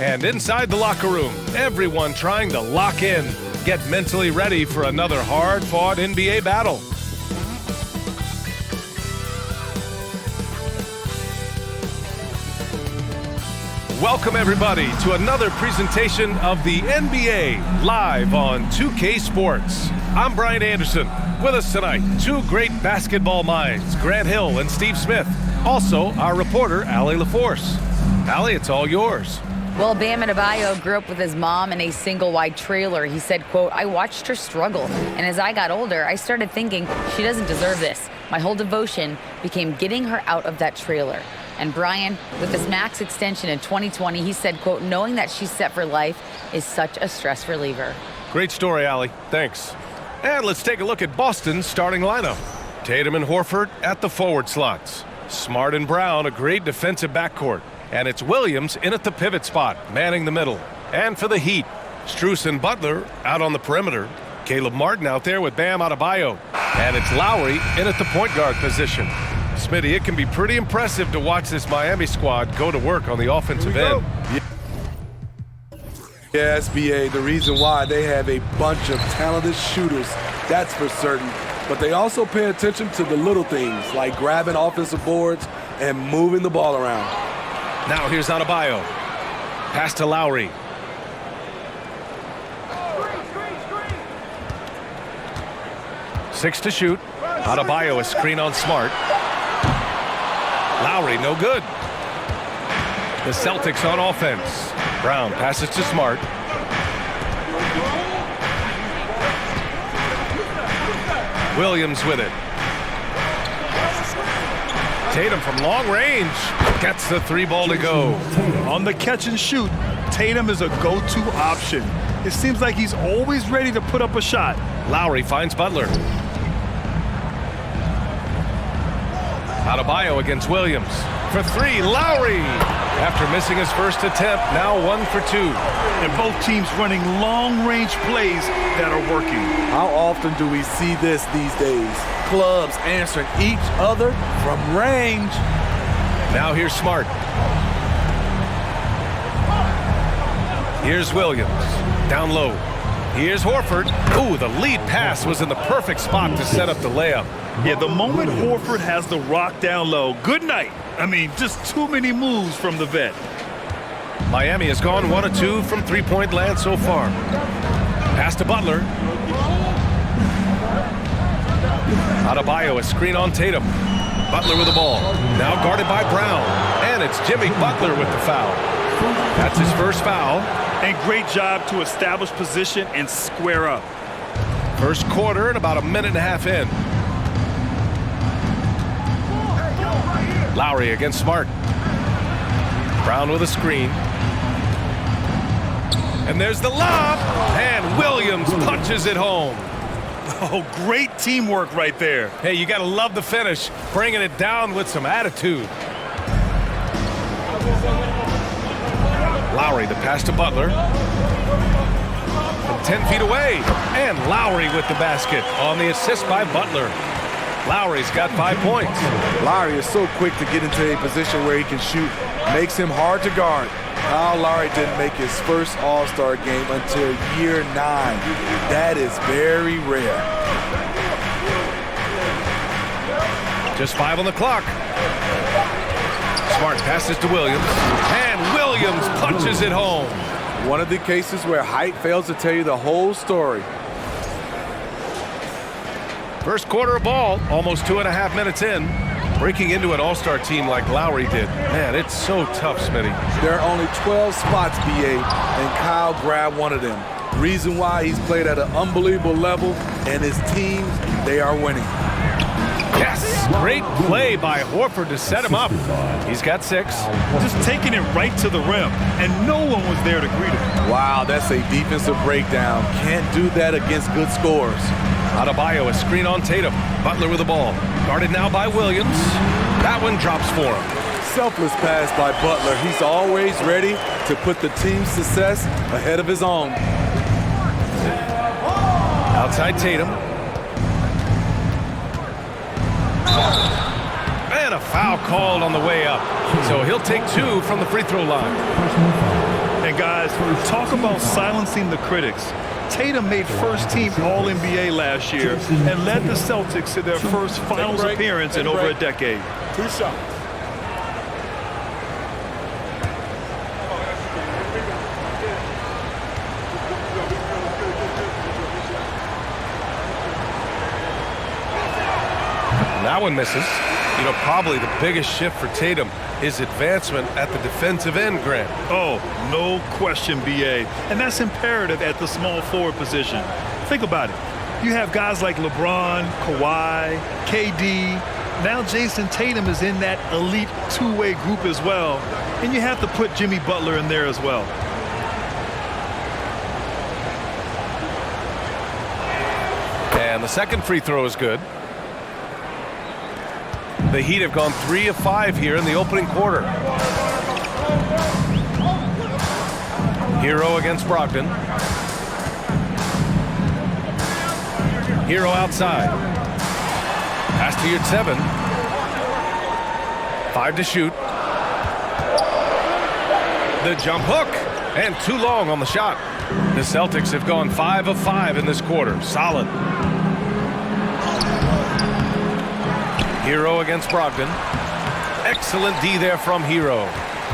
And inside the locker room, everyone trying to lock in, get mentally ready for another hard-fought NBA battle. Welcome, everybody, to another presentation of the NBA live on 2K Sports. I'm Brian Anderson. With us tonight, two great basketball minds, Grant Hill and Steve Smith. Also, our reporter, Allie LaForce. Allie, it's all yours. Well, Bam Adebayo grew up with his mom in a single-wide trailer. He said, quote, "I watched her struggle, and as I got older, I started thinking she doesn't deserve this. My whole devotion became getting her out of that trailer." And Brian, with his max extension in 2020, he said, quote, "Knowing that she's set for life is such a stress reliever." Great story, Allie. Thanks. And let's take a look at Boston's starting lineup. Tatum and Horford at the forward slots. Smart and Brown, a great defensive backcourt. And it's Williams in at the pivot spot, manning the middle. And for the Heat, Strus and Butler out on the perimeter. Caleb Martin out there with Bam Adebayo. And it's Lowry in at the point guard position. Smitty, it can be pretty impressive to watch this Miami squad go to work on the offensive end. Yeah, SBA, the reason why they have a bunch of talented shooters, that's for certain. But they also pay attention to the little things, like grabbing offensive boards and moving the ball around. Now here's Adebayo. Pass to Lowry. Six to shoot. Adebayo, a screen on Smart. Lowry, no good. The Celtics on offense. Brown passes to Smart. Williams with it. Tatum from long range gets the three ball to go. On the catch and shoot, Tatum is a go-to option. It seems like he's always ready to put up a shot. Lowry finds Butler. Adebayo against Williams. For three, Lowry! After missing his first attempt, now 1 for 2. And both teams running long-range plays that are working. How often do we see this these days? Clubs answering each other from range. Now here's Smart. Here's Williams. Down low. Here's Horford. Ooh, the lead pass was in the perfect spot to set up the layup. Yeah, the moment Horford has the rock down low, good night. I mean, just too many moves from the vet. Miami has gone 1 of 2 from three-point land so far. Pass to Butler. Adebayo, a screen on Tatum. Butler with the ball. Now guarded by Brown. And it's Jimmy Butler with the foul. That's his first foul. And great job to establish position and square up. First quarter and about a minute and a half in. Lowry against Smart. Brown with a screen. And there's the lob. And Williams punches it home. Oh, great teamwork right there. Hey, you got to love the finish. Bringing it down with some attitude. Lowry, the pass to Butler. From 10 feet away. And Lowry with the basket on the assist by Butler. Lowry's got 5 points. Lowry is so quick to get into a position where he can shoot. Makes him hard to guard. Kyle Lowry didn't make his first All-Star game until year 9. That is very rare. Just 5 on the clock. Smart passes to Williams. And Williams punches it home. One of the cases where height fails to tell you the whole story. First quarter of ball, almost 2.5 minutes in. Breaking into an all-star team like Lowry did. Man, it's so tough, Smitty. There are only 12 spots, BA, and Kyle grabbed one of them. Reason why he's played at an unbelievable level, and his teams, they are winning. Yes, great play by Horford to set him up. He's got 6. Just taking it right to the rim, and no one was there to greet him. Wow, that's a defensive breakdown. Can't do that against good scores. Adebayo, a screen on Tatum. Butler with the ball. Guarded now by Williams. That one drops for him. Selfless pass by Butler. He's always ready to put the team's success ahead of his own. Outside Tatum. And a foul called on the way up. So he'll take 2 from the free throw line. And guys, talk about silencing the critics. Tatum made first-team All-NBA last year and led the Celtics to their first finals appearance in over a decade. 2 shots. That one misses. You know, probably the biggest shift for Tatum is advancement at the defensive end, Grant. Oh, no question, B.A. And that's imperative at the small forward position. Think about it. You have guys like LeBron, Kawhi, KD. Now Jason Tatum is in that elite two-way group as well. And you have to put Jimmy Butler in there as well. And the second free throw is good. The Heat have gone 3 of 5 here in the opening quarter. Hero against Brogdon. Hero outside. Pass to Yurtseven. 5 to shoot. The jump hook. And too long on the shot. The Celtics have gone 5 of 5 in this quarter. Solid. Hero against Brogdon. Excellent D there from Hero.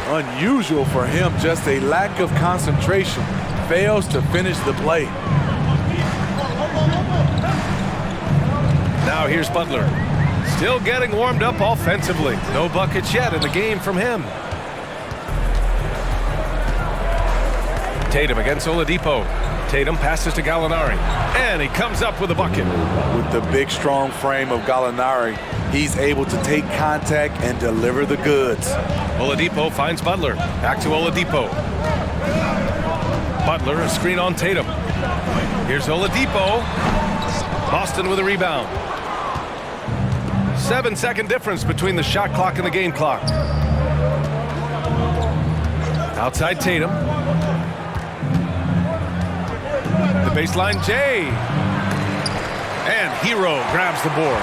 Unusual for him, just a lack of concentration. Fails to finish the play. Now here's Butler. Still getting warmed up offensively. No buckets yet in the game from him. Tatum against Oladipo. Tatum passes to Gallinari. And he comes up with a bucket. With the big, strong frame of Gallinari, he's able to take contact and deliver the goods. Oladipo finds Butler. Back to Oladipo. Butler, a screen on Tatum. Here's Oladipo. Boston with a rebound. 7-second difference between the shot clock and the game clock. Outside Tatum. The baseline J. And Hero grabs the board.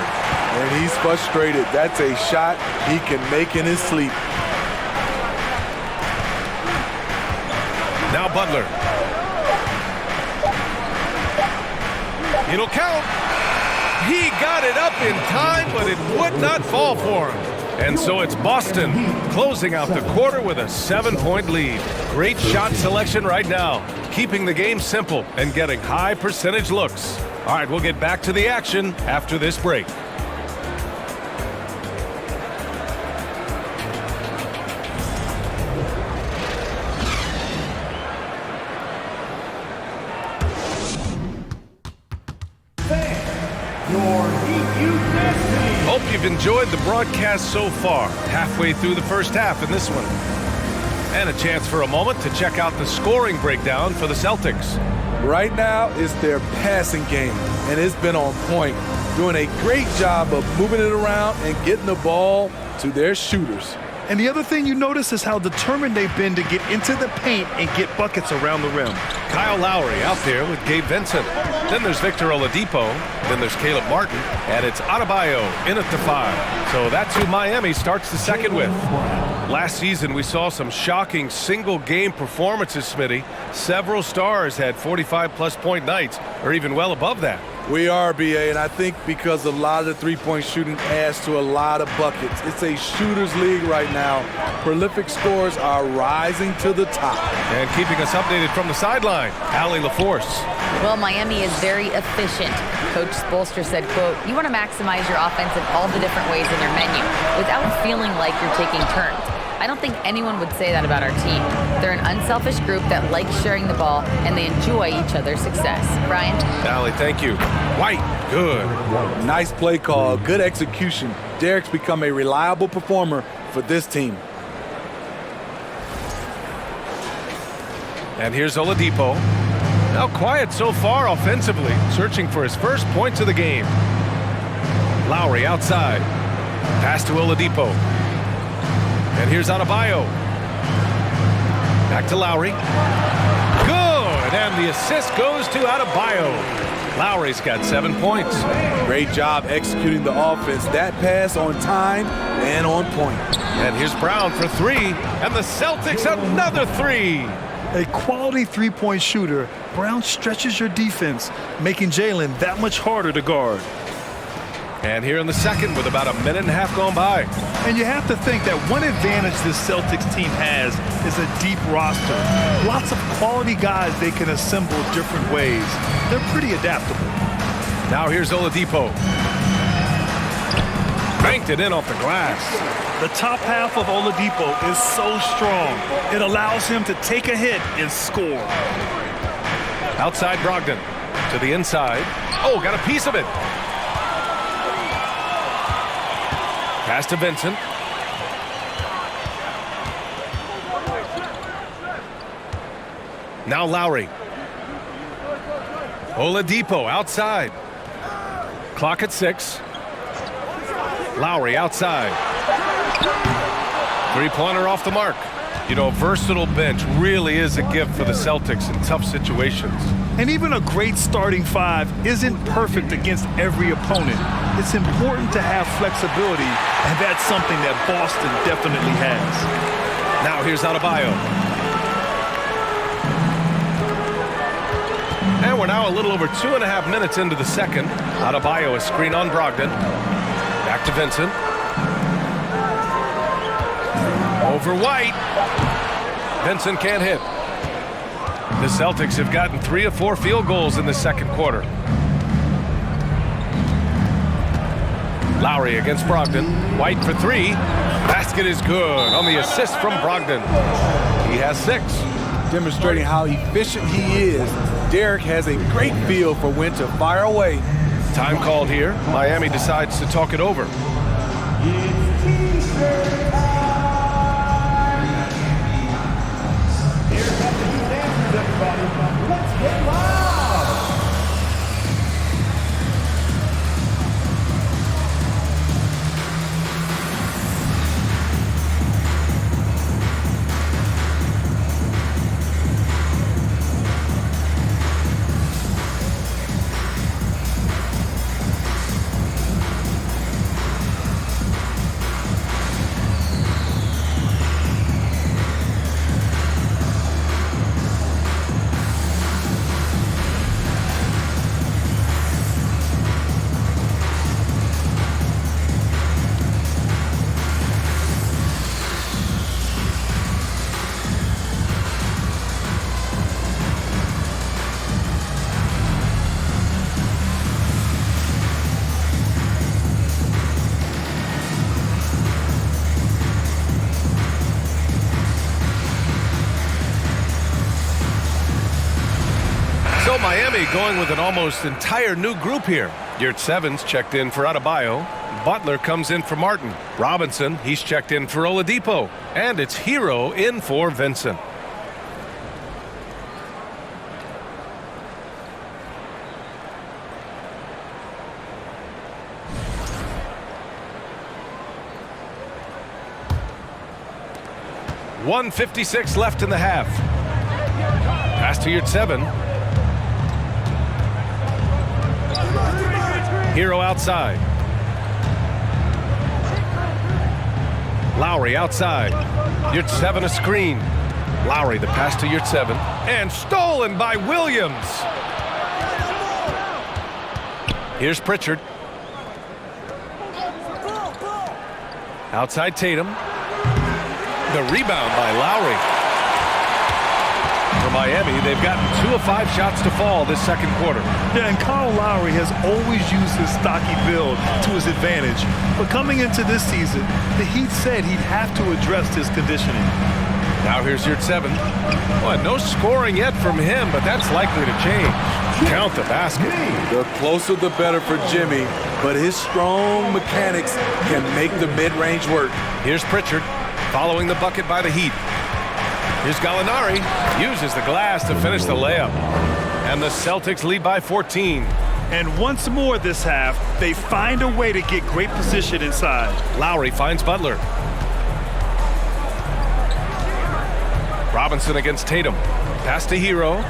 And he's frustrated. That's a shot he can make in his sleep. Now Butler. It'll count. He got it up in time, but it would not fall for him. And so it's Boston closing out the quarter with a 7-point lead. Great shot selection right now, keeping the game simple and getting high percentage looks. All right, we'll get back to the action after this break. Hope you've enjoyed the broadcast so far. Halfway through the first half in this one. And a chance for a moment to check out the scoring breakdown for the Celtics. Right now, it's their passing game, and it's been on point. Doing a great job of moving it around and getting the ball to their shooters. And the other thing you notice is how determined they've been to get into the paint and get buckets around the rim. Kyle Lowry out there with Gabe Vincent. Then there's Victor Oladipo. Then there's Caleb Martin. And it's Adebayo in at the 5. So that's who Miami starts the second with. Last season, we saw some shocking single-game performances, Smitty. Several stars had 45-plus point nights, or even well above that. We are, B.A., and I think because a lot of the three-point shooting adds to a lot of buckets. It's a shooter's league right now. Prolific scores are rising to the top. And keeping us updated from the sideline, Allie LaForce. Well, Miami is very efficient. Coach Spoelstra said, quote, "You want to maximize your offense in all the different ways in your menu without feeling like you're taking turns." I don't think anyone would say that about our team. They're an unselfish group that likes sharing the ball, and they enjoy each other's success. Brian? Allie, thank you. White, good. Nice play call, good execution. Derek's become a reliable performer for this team. And here's Oladipo. Now quiet so far offensively, searching for his first points of the game. Lowry outside. Pass to Oladipo. And here's Adebayo. Back to Lowry. Good! And the assist goes to Adebayo. Lowry's got 7 points. Great job executing the offense. That pass on time and on point. And here's Brown for 3, and the Celtics another 3. A quality three-point shooter, Brown stretches your defense, making Jalen that much harder to guard. And here in the second with about a minute and a half gone by. And you have to think that one advantage this Celtics team has is a deep roster. Lots of quality guys they can assemble different ways. They're pretty adaptable. Now here's Oladipo. Banked it in off the glass. The top half of Oladipo is so strong. It allows him to take a hit and score. Outside Brogdon. To the inside. Oh, got a piece of it. Pass to Vincent. Now Lowry. Oladipo outside. Clock at 6. Lowry outside. Three-pointer off the mark. You know, a versatile bench really is a gift for the Celtics in tough situations. And even a great starting five isn't perfect against every opponent. It's important to have flexibility, and that's something that Boston definitely has. Now here's Adebayo. And we're now a little over 2.5 minutes into the second. Adebayo, a screen on Brogdon. Back to Vincent. Over White. Vincent can't hit. The Celtics have gotten 3 of 4 field goals in the second quarter. Lowry against Brogdon. White for 3. Basket is good on the assist from Brogdon. He has 6. Demonstrating how efficient he is. Derek has a great feel for when to fire away. Time called here. Miami decides to talk it over. Let's get loud! So Miami going with an almost entire new group here. Yurtseven's checked in for Adebayo. Butler comes in for Martin. Robinson, he's checked in for Oladipo. And it's Hero in for Vincent. .156 left in the half. Pass to Yurtseven. Hero outside. Lowry outside. Yurtseven a screen. Lowry the pass to Yurtseven. And stolen by Williams. Here's Pritchard. Outside Tatum. The rebound by Lowry. For Miami, they've gotten 2 of 5 shots to fall this second quarter. Yeah, and Kyle Lowry has always used his stocky build to his advantage. But coming into this season, the Heat said he'd have to address his conditioning. Now here's Yurtseven. Well, no scoring yet from him, but that's likely to change. Count the basket. The closer the better for Jimmy, but his strong mechanics can make the mid-range work. Here's Pritchard following the bucket by the Heat. Here's Gallinari, uses the glass to finish the layup. And the Celtics lead by 14. And once more this half, they find a way to get great position inside. Lowry finds Butler. Robinson against Tatum. Pass to Hero.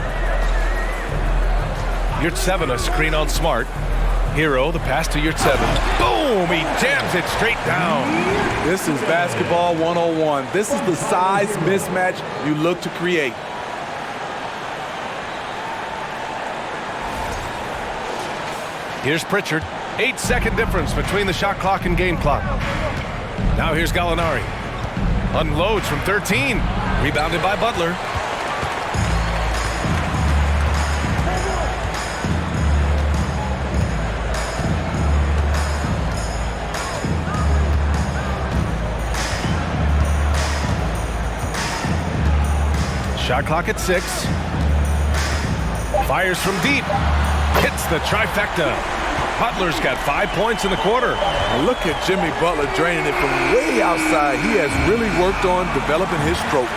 Yurtseven, a screen on Smart. Hero, the pass to Yurtseven. Boom! He jams it straight down. This is basketball 101. This is the size mismatch you look to create. Here's Pritchard. 8-second difference between the shot clock and game clock. Now here's Gallinari. Unloads from 13. Rebounded by Butler. Shot clock at 6. Fires from deep. Hits the trifecta. Butler's got 5 points in the quarter. Now look at Jimmy Butler draining it from way outside. He has really worked on developing his stroke.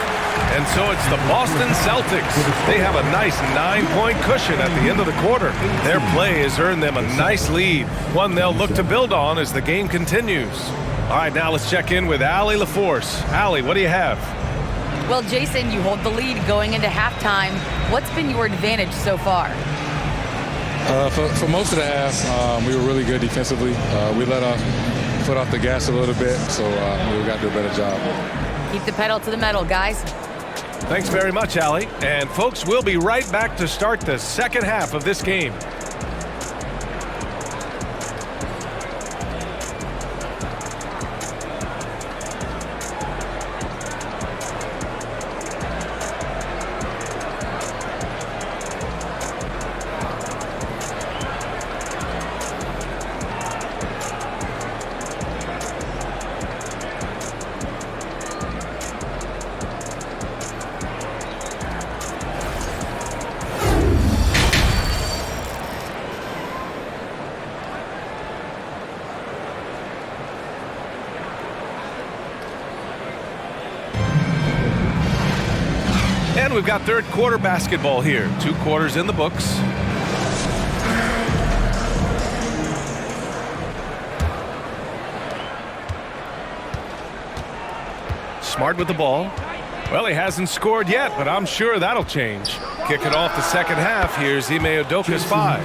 And so it's the Boston Celtics. They have a nice 9-point cushion at the end of the quarter. Their play has earned them a nice lead, one they'll look to build on as the game continues. All right, now let's check in with Allie LaForce. Allie, what do you have? Well, Jason, you hold the lead going into halftime. What's been your advantage so far? For most of the half, we were really good defensively. We let our foot off the gas a little bit, so we got to do a better job. Keep the pedal to the metal, guys. Thanks very much, Allie. And folks, we'll be right back to start the second half of this game. And we've got third quarter basketball here. 2 quarters in the books. Smart with the ball. Well, he hasn't scored yet, but I'm sure that'll change. Kicking off the second half, here's Ime Udoka's 5.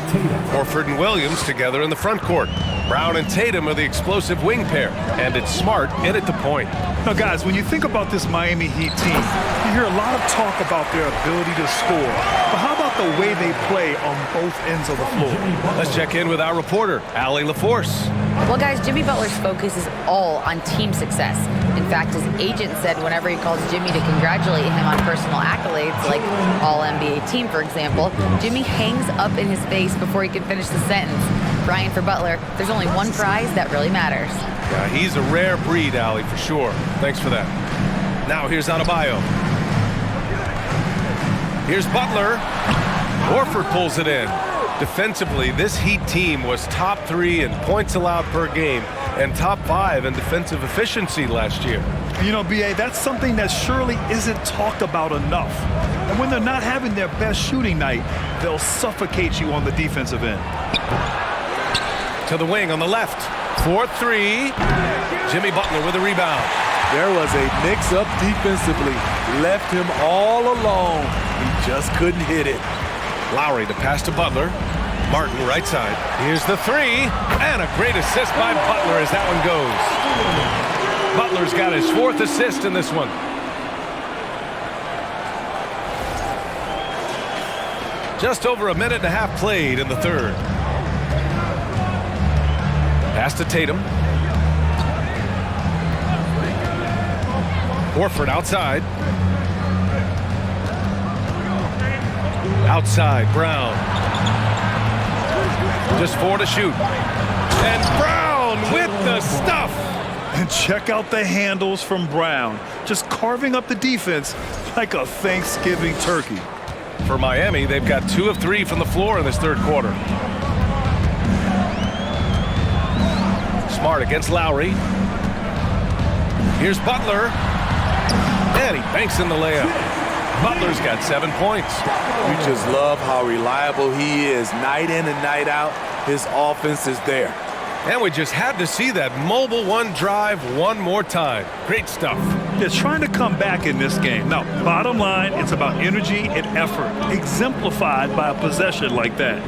Horford and Williams together in the front court. Brown and Tatum are the explosive wing pair, and it's Smart in at the point. Now, guys, when you think about this Miami Heat team, you hear a lot of talk about their ability to score. But how about the way they play on both ends of the floor? Let's check in with our reporter, Allie LaForce. Well, guys, Jimmy Butler's focus is all on team success. In fact, his agent said whenever he calls Jimmy to congratulate him on personal accolades, like All-NBA team, for example, Jimmy hangs up in his face before he can finish the sentence. Brian, for Butler, there's only one prize that really matters. Yeah, he's a rare breed, Allie, for sure. Thanks for that. Now here's Adebayo. Here's Butler. Horford pulls it in. Defensively, this Heat team was top 3 in points allowed per game and top 5 in defensive efficiency last year. You know, B.A., that's something that surely isn't talked about enough. And when they're not having their best shooting night, they'll suffocate you on the defensive end. To the wing on the left. 4-3. Jimmy Butler with a rebound. There was a mix-up defensively. Left him all alone. He just couldn't hit it. Lowry, the pass to Butler. Martin, right side. Here's the 3. And a great assist by Butler as that one goes. Butler's got his 4th assist in this one. Just over a minute and a half played in the third. Pass to Tatum. Horford outside. Outside, Brown. Just 4 to shoot. And Brown with the stuff. And check out the handles from Brown. Just carving up the defense like a Thanksgiving turkey. For Miami, they've got 2 of 3 from the floor in this third quarter. Smart against Lowry. Here's Butler. And he banks in the layup. Butler's got 7 points. We just love how reliable he is. Night in and night out, his offense is there. And we just had to see that mobile one drive one more time. Great stuff. They're trying to come back in this game. Now, bottom line, it's about energy and effort, exemplified by a possession like that.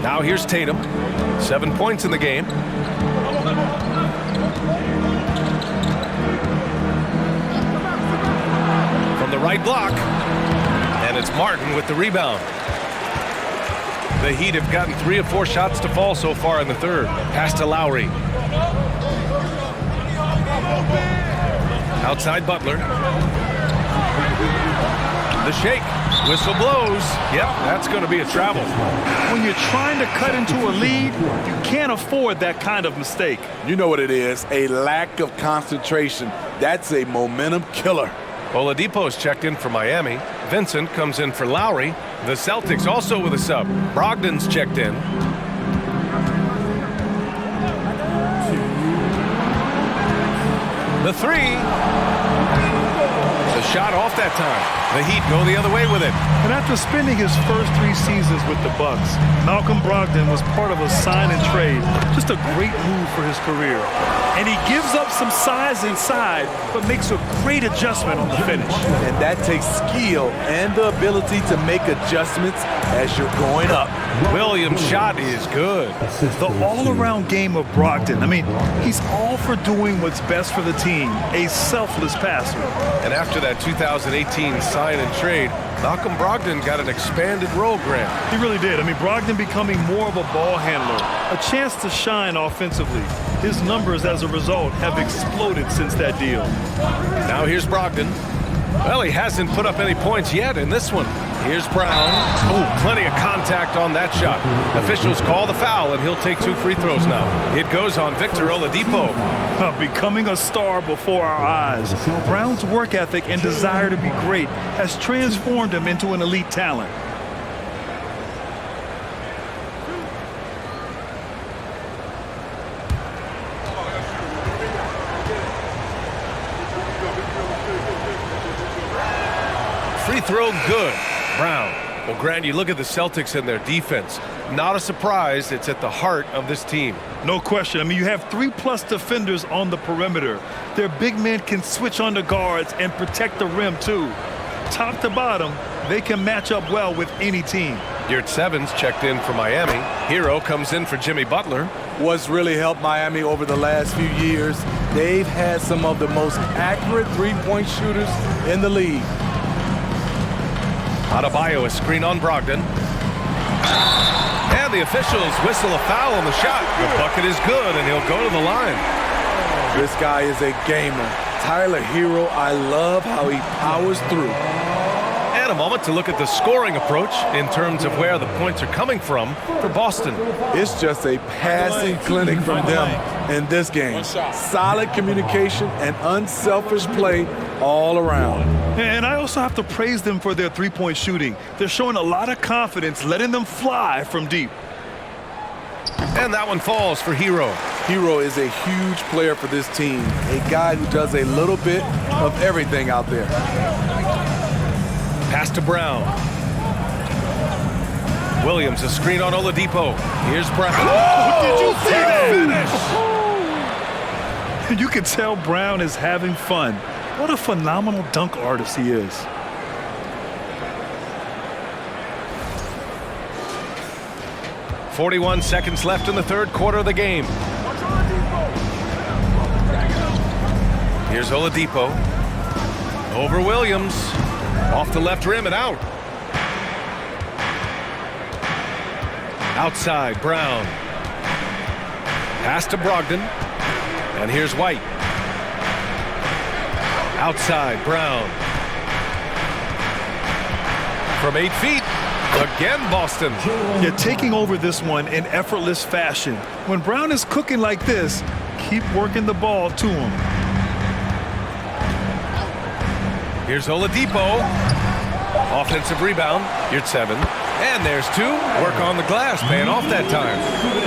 Now here's Tatum. 7 points in the game. From the right block. And it's Martin with the rebound. The Heat have gotten 3 of 4 shots to fall so far in the third. Pass to Lowry. Outside Butler. The shake. Whistle blows. Yep, that's going to be a travel. When you're trying to cut into a lead, you can't afford that kind of mistake. You know what it is, a lack of concentration. That's a momentum killer. Oladipo's checked in for Miami. Vincent comes in for Lowry. The Celtics also with a sub. Brogdon's checked in. The three. The shot off that time. The Heat go the other way with it. And after spending his first 3 seasons with the Bucks, Malcolm Brogdon was part of a sign and trade. Just a great move for his career. And he gives up some size inside, but makes a great adjustment on the finish. And that takes skill and the ability to make adjustments as you're going up. Williams' shot is good. The all-around game of Brogdon. I mean, he's all for doing what's best for the team. A selfless passer. And after that 2018 sign and trade, Malcolm Brogdon got an expanded role grant. He really did. I mean, Brogdon becoming more of a ball handler, a chance to shine offensively. His numbers as a result have exploded since that deal. Now here's Brogdon. Well, he hasn't put up any points yet in this one. Here's Brown. Oh, plenty of contact on that shot. Officials call the foul, and he'll take 2 free throws now. It goes on Victor Oladipo. Becoming a star before our eyes. Brown's work ethic and desire to be great has transformed him into an elite talent. Free throw good. Brown. Well, Grant, you look at the Celtics and their defense. Not a surprise, it's at the heart of this team. No question. I mean, you have 3+ defenders on the perimeter. Their big men can switch on the guards and protect the rim, too. Top to bottom, they can match up well with any team. Yurt Sevens checked in for Miami. Hero comes in for Jimmy Butler. What's really helped Miami over the last few years, they've had some of the most accurate three-point shooters in the league. Adebayo, a screen on Brogdon. And the officials whistle a foul on the shot. The bucket is good, and he'll go to the line. This guy is a gamer. Tyler Hero, I love how he powers through. And a moment to look at the scoring approach in terms of where the points are coming from for Boston. It's just a passing clinic from them in this game. Solid communication and unselfish play all around. And I also have to praise them for their 3-point shooting. They're showing a lot of confidence, letting them fly from deep. And that one falls for Hero. Hero is a huge player for this team. A guy who does a little bit of everything out there. Pass to Brown. Williams, a screen on Oladipo. Here's Brown. Oh, did you see that finish? You can tell Brown is having fun. What a phenomenal dunk artist he is. .41 seconds left in the third quarter of the game. Here's Oladipo. Over Williams. Off the left rim and out. Outside, Brown. Pass to Brogdon. And here's White. Outside, Brown. From 8 feet. Again, Boston. You're taking over this one in effortless fashion. When Brown is cooking like this, keep working the ball to him. Here's Oladipo. Offensive rebound. Yurt Seven. And there's 2. Work on the glass, paying off that time.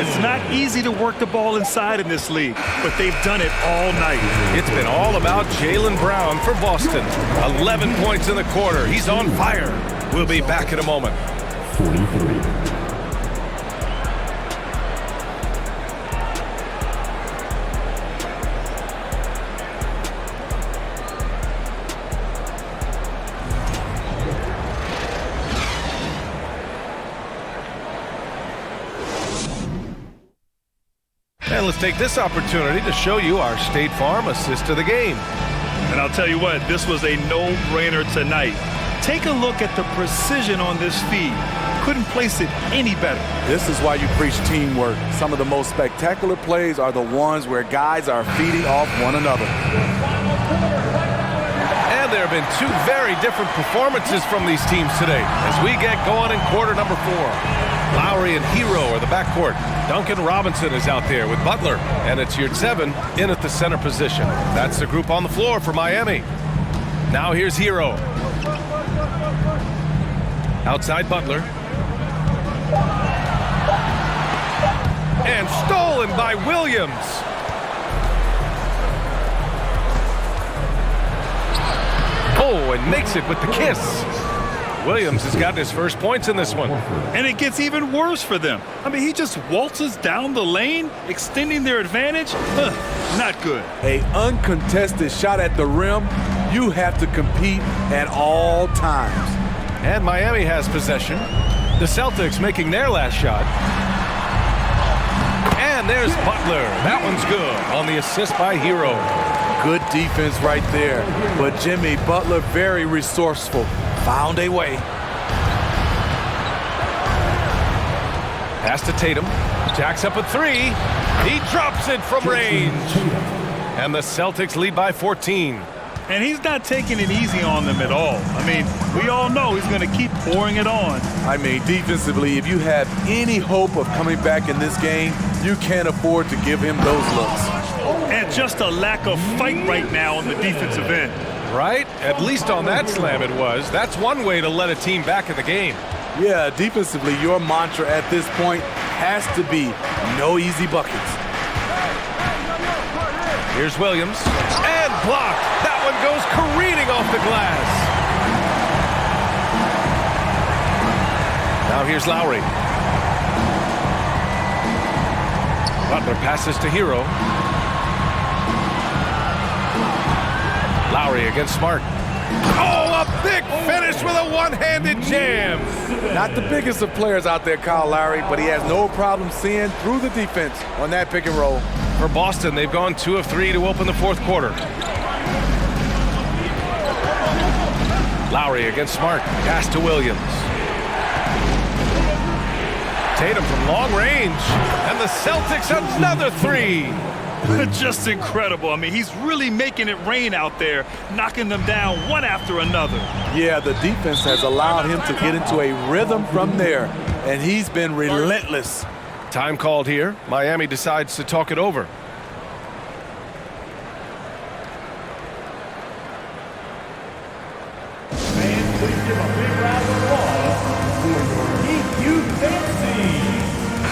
It's not easy to work the ball inside in this league, but they've done it all night. It's been all about Jaylen Brown for Boston. 11 points in the quarter. He's on fire. We'll be back in a moment. 43. And let's take this opportunity to show you our State Farm assist of the game. And I'll tell you what, this was a no-brainer tonight. Take a look at the precision on this feed. Couldn't place it any better. This is why you preach teamwork. Some of the most spectacular plays are the ones where guys are feeding off one another. And there have been two very different performances from these teams today as we get going in quarter number 4. Lowry and Hero are the backcourt. Duncan Robinson is out there with Butler. And it's Yurtseven in at the center position. That's the group on the floor for Miami. Now here's Hero. Outside Butler. And stolen by Williams. Oh, and makes it with the kiss. Williams has gotten his first points in this one. And it gets even worse for them. I mean, he just waltzes down the lane, extending their advantage. Not good. An uncontested shot at the rim, you have to compete at all times. And Miami has possession. The Celtics making their last shot. And there's Butler. That one's good on the assist by Hero. Good defense right there. But Jimmy Butler, very resourceful. Found a way. Pass to Tatum. Jacks up a 3. He drops it from range. And the Celtics lead by 14. And he's not taking it easy on them at all. I mean, we all know he's going to keep pouring it on. I mean, defensively, if you have any hope of coming back in this game, you can't afford to give him those looks. And just a lack of fight right now on the defensive end. Right? At least on that slam it was. That's one way to let a team back in the game. Yeah, defensively, your mantra at this point has to be no easy buckets. Here's Williams. And blocked. That one goes careening off the glass. Now here's Lowry. Butler passes to Hero. Lowry against Smart. Oh, a big finish with a one-handed jam. Not the biggest of players out there, Kyle Lowry, but he has no problem seeing through the defense on that pick and roll. For Boston, they've gone 2 of 3 to open the fourth quarter. Lowry against Smart. Pass to Williams. Tatum from long range. And the Celtics another 3. Just incredible. I mean, he's really making it rain out there, knocking them down one after another. Yeah, the defense has allowed him to get into a rhythm from there, and he's been relentless. Time called here. Miami decides to talk it over. Fans, please give a big round of applause for you fancy.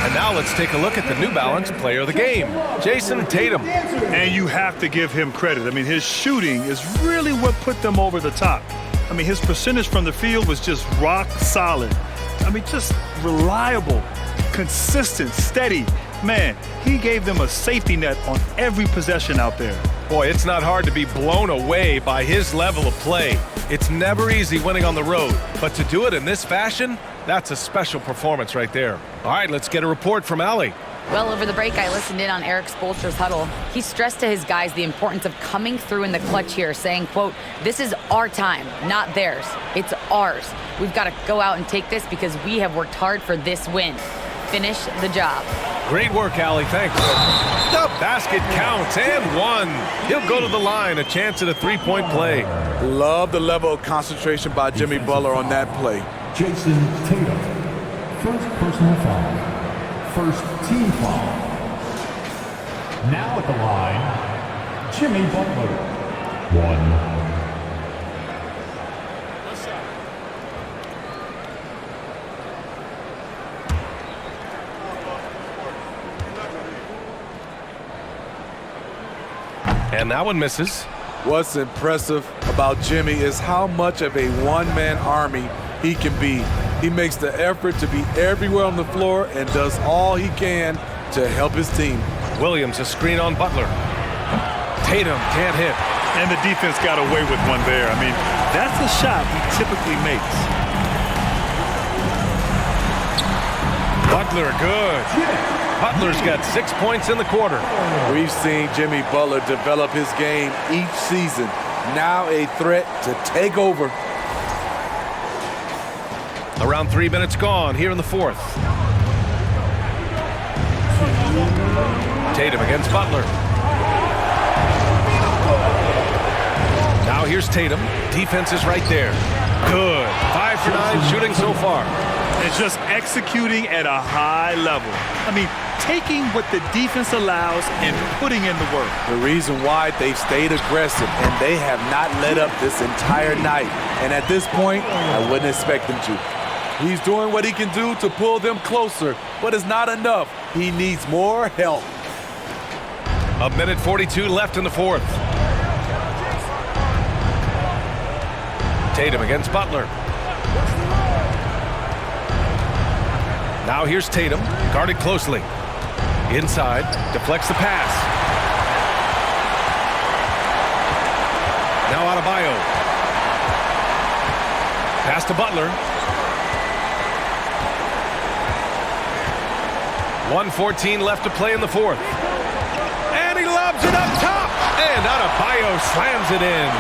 And now let's take a look at the New Balance player of the game, Jason Tatum. And you have to give him credit. I mean, his shooting is really what put them over the top. I mean, his percentage from the field was just rock solid. I mean, just reliable, consistent, steady. Man, he gave them a safety net on every possession out there. Boy, it's not hard to be blown away by his level of play. It's never easy winning on the road, but to do it in this fashion, that's a special performance right there. All right, let's get a report from Allie. Well, over the break, I listened in on Eric Spoelstra's huddle. He stressed to his guys the importance of coming through in the clutch here, saying, quote, "This is our time, not theirs. It's ours. We've got to go out and take this because we have worked hard for this win. Finish the job." Great work, Allie. Thanks. The basket counts and 1. He'll go to the line, a chance at a three-point play. Love the level of concentration by Jimmy Butler on that play. Jason Tatum, first personal foul, first team foul. Now at the line, Jimmy Butler. 1. And that one misses. What's impressive about Jimmy is how much of a one-man army he can be. He makes the effort to be everywhere on the floor and does all he can to help his team. Williams, a screen on Butler. Tatum can't hit. And the defense got away with one there. I mean, that's a shot he typically makes. Butler, good. Butler's got 6 points in the quarter. We've seen Jimmy Butler develop his game each season. Now a threat to take over. Around 3 minutes gone here in the fourth. Tatum against Butler. Now here's Tatum. Defense is right there. Good. 5 for 9 shooting so far. It's just executing at a high level. I mean, taking what the defense allows and putting in the work. The reason why they've stayed aggressive and they have not let up this entire night. And at this point, I wouldn't expect them to. He's doing what he can do to pull them closer, but it's not enough. He needs more help. 1:42 left in the fourth. Tatum against Butler. Now here's Tatum, guarded closely. Inside, deflects the pass. Now Adebayo. Pass to Butler. 1:14 left to play in the fourth. And he lobs it up top. And Adebayo slams it in.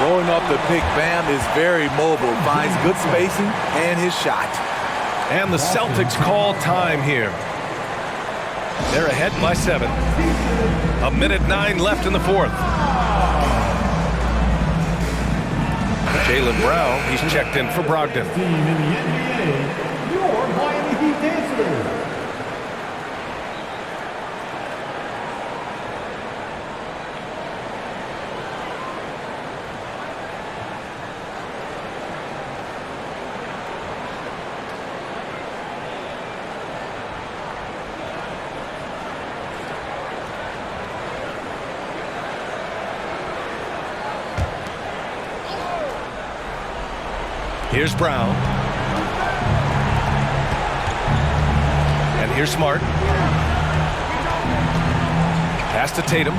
Rolling off the pick, Bam is very mobile, finds good spacing and his shot. And the Celtics call time here. They're ahead by 7. 1:09 left in the fourth. Jaylen Brown, he's checked in for Brogdon. Team in the NBA, your Miami Heat dancers. Here's Brown. And here's Smart. Pass to Tatum.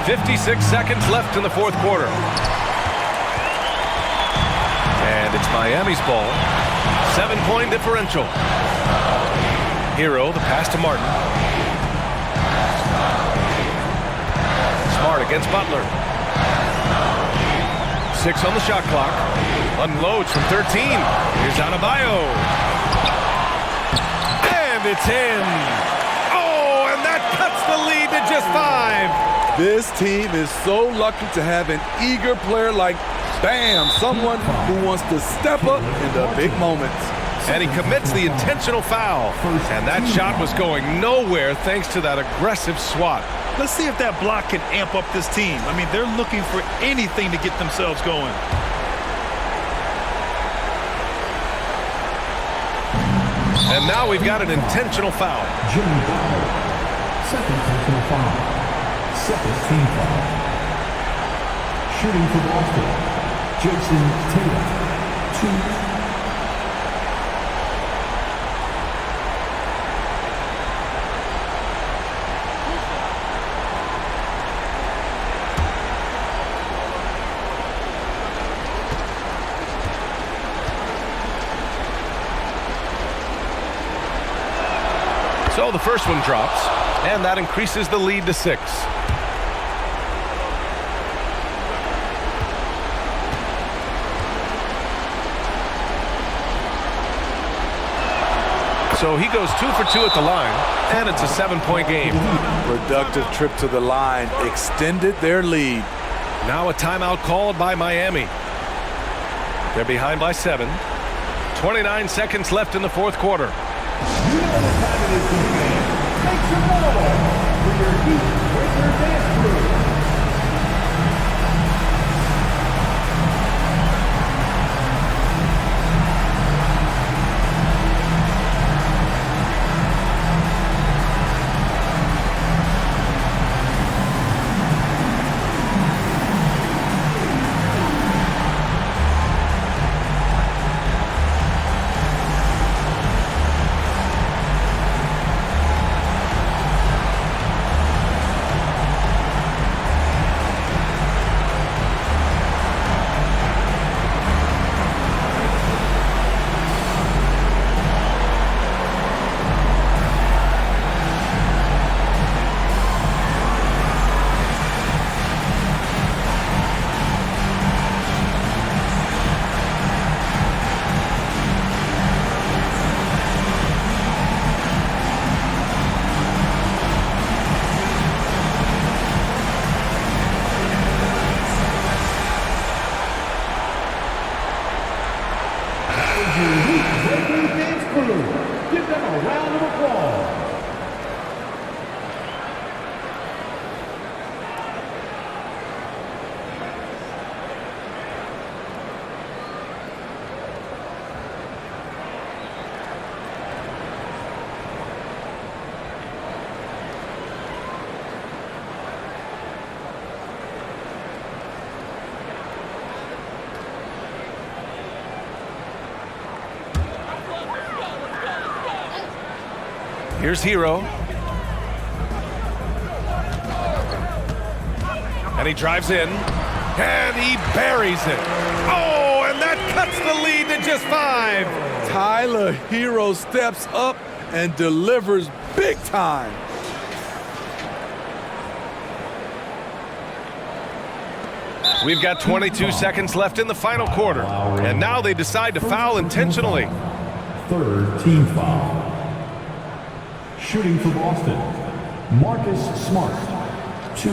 56 seconds left in the fourth quarter. And it's Miami's ball. 7-point differential. Hero, the pass to Martin. Smart against Butler. 6 on the shot clock. Unloads from 13. Here's Adebayo. And it's in. Oh, and that cuts the lead to just 5. This team is so lucky to have an eager player like Bam, someone who wants to step up in the big moments. And he commits the intentional foul. And that shot was going nowhere thanks to that aggressive swat. Let's see if that block can amp up this team. I mean, they're looking for anything to get themselves going. And now we've got an intentional foul. Jimmy Butler, second personal foul. Second team foul. Shooting for Boston, Jason Tatum, 2. So the first one drops, and that increases the lead to 6. So he goes 2 for 2 at the line, and it's a 7-point game. Productive trip to the line extended their lead. Now a timeout called by Miami. They're behind by 7. 29 seconds left in the fourth quarter. You know what time it is, man. Make some noise for your Heat Breaker dance crew. Here's Hero. And he drives in. And he buries it. Oh, and that cuts the lead to just 5. Tyler Hero steps up and delivers big time. We've got 22 seconds left in the final quarter. And now they decide to foul intentionally. Third team foul. Shooting for Boston, Marcus Smart. 2.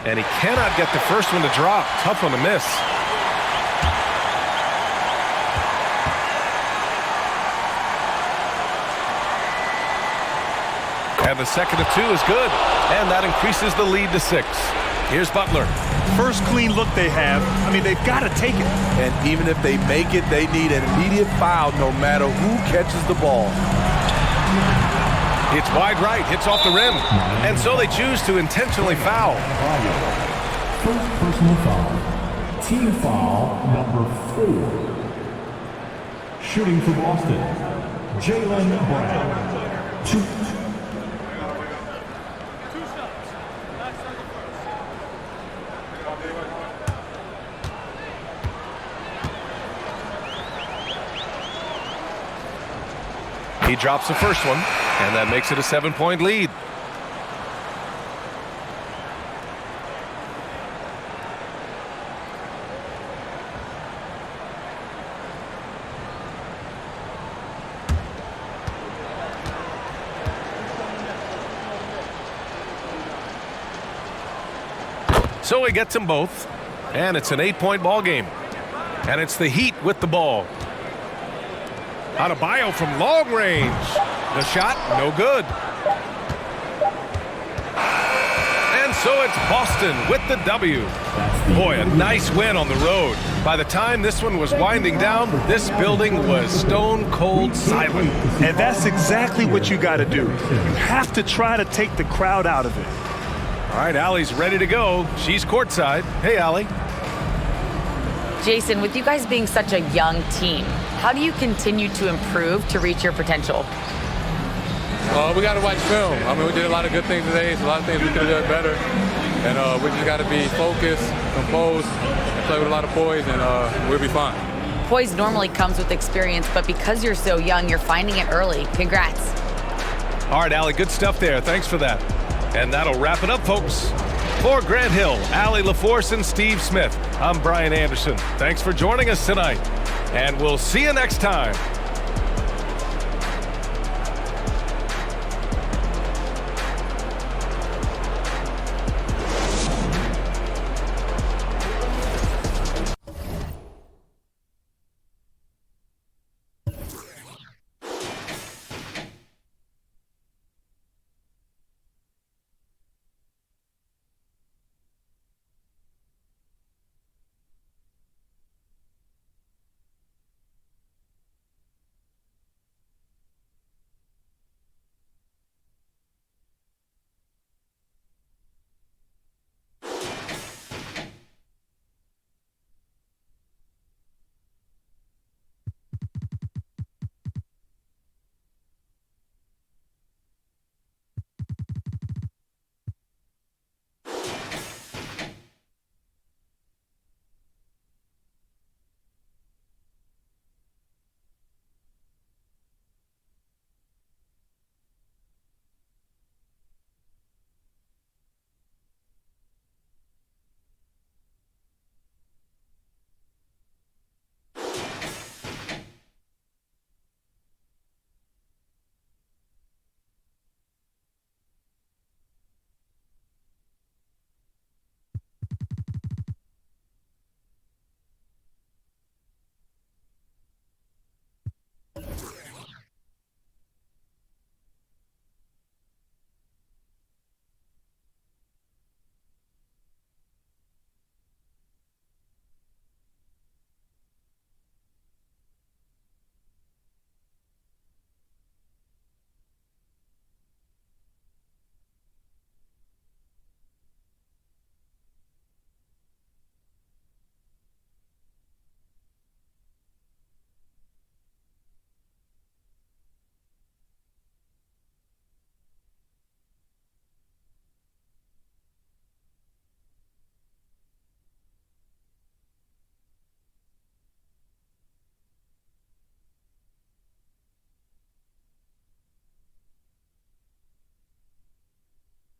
And he cannot get the first one to drop. Tough one to miss. And the second of 2 is good. And that increases the lead to 6. Here's Butler. First clean look they have. I mean, they've got to take it. And even if they make it, they need an immediate foul no matter who catches the ball. It's wide right, hits off the rim. And so they choose to intentionally foul. First personal foul. Team foul number 4. Shooting for Boston, Jaylen Brown. 2. He drops the first one, and that makes it a 7-point lead. So he gets them both, and it's an 8-point ball game. And it's the Heat with the ball. Adebayo from long range. The shot, no good. And so it's Boston with the W. Boy, a nice win on the road. By the time this one was winding down, this building was stone cold silent. And that's exactly what you got to do. You have to try to take the crowd out of it. All right, Allie's ready to go. She's courtside. Hey, Allie. Jason, with you guys being such a young team, how do you continue to improve to reach your potential? We got to watch film. I mean, we did a lot of good things today. So a lot of things we could have done better. And we just got to be focused, composed, and play with a lot of poise, and we'll be fine. Poise normally comes with experience, but because you're so young, you're finding it early. Congrats. All right, Allie, good stuff there. Thanks for that. And that'll wrap it up, folks. For Grant Hill, Allie LaForce, and Steve Smith, I'm Brian Anderson. Thanks for joining us tonight, and we'll see you next time.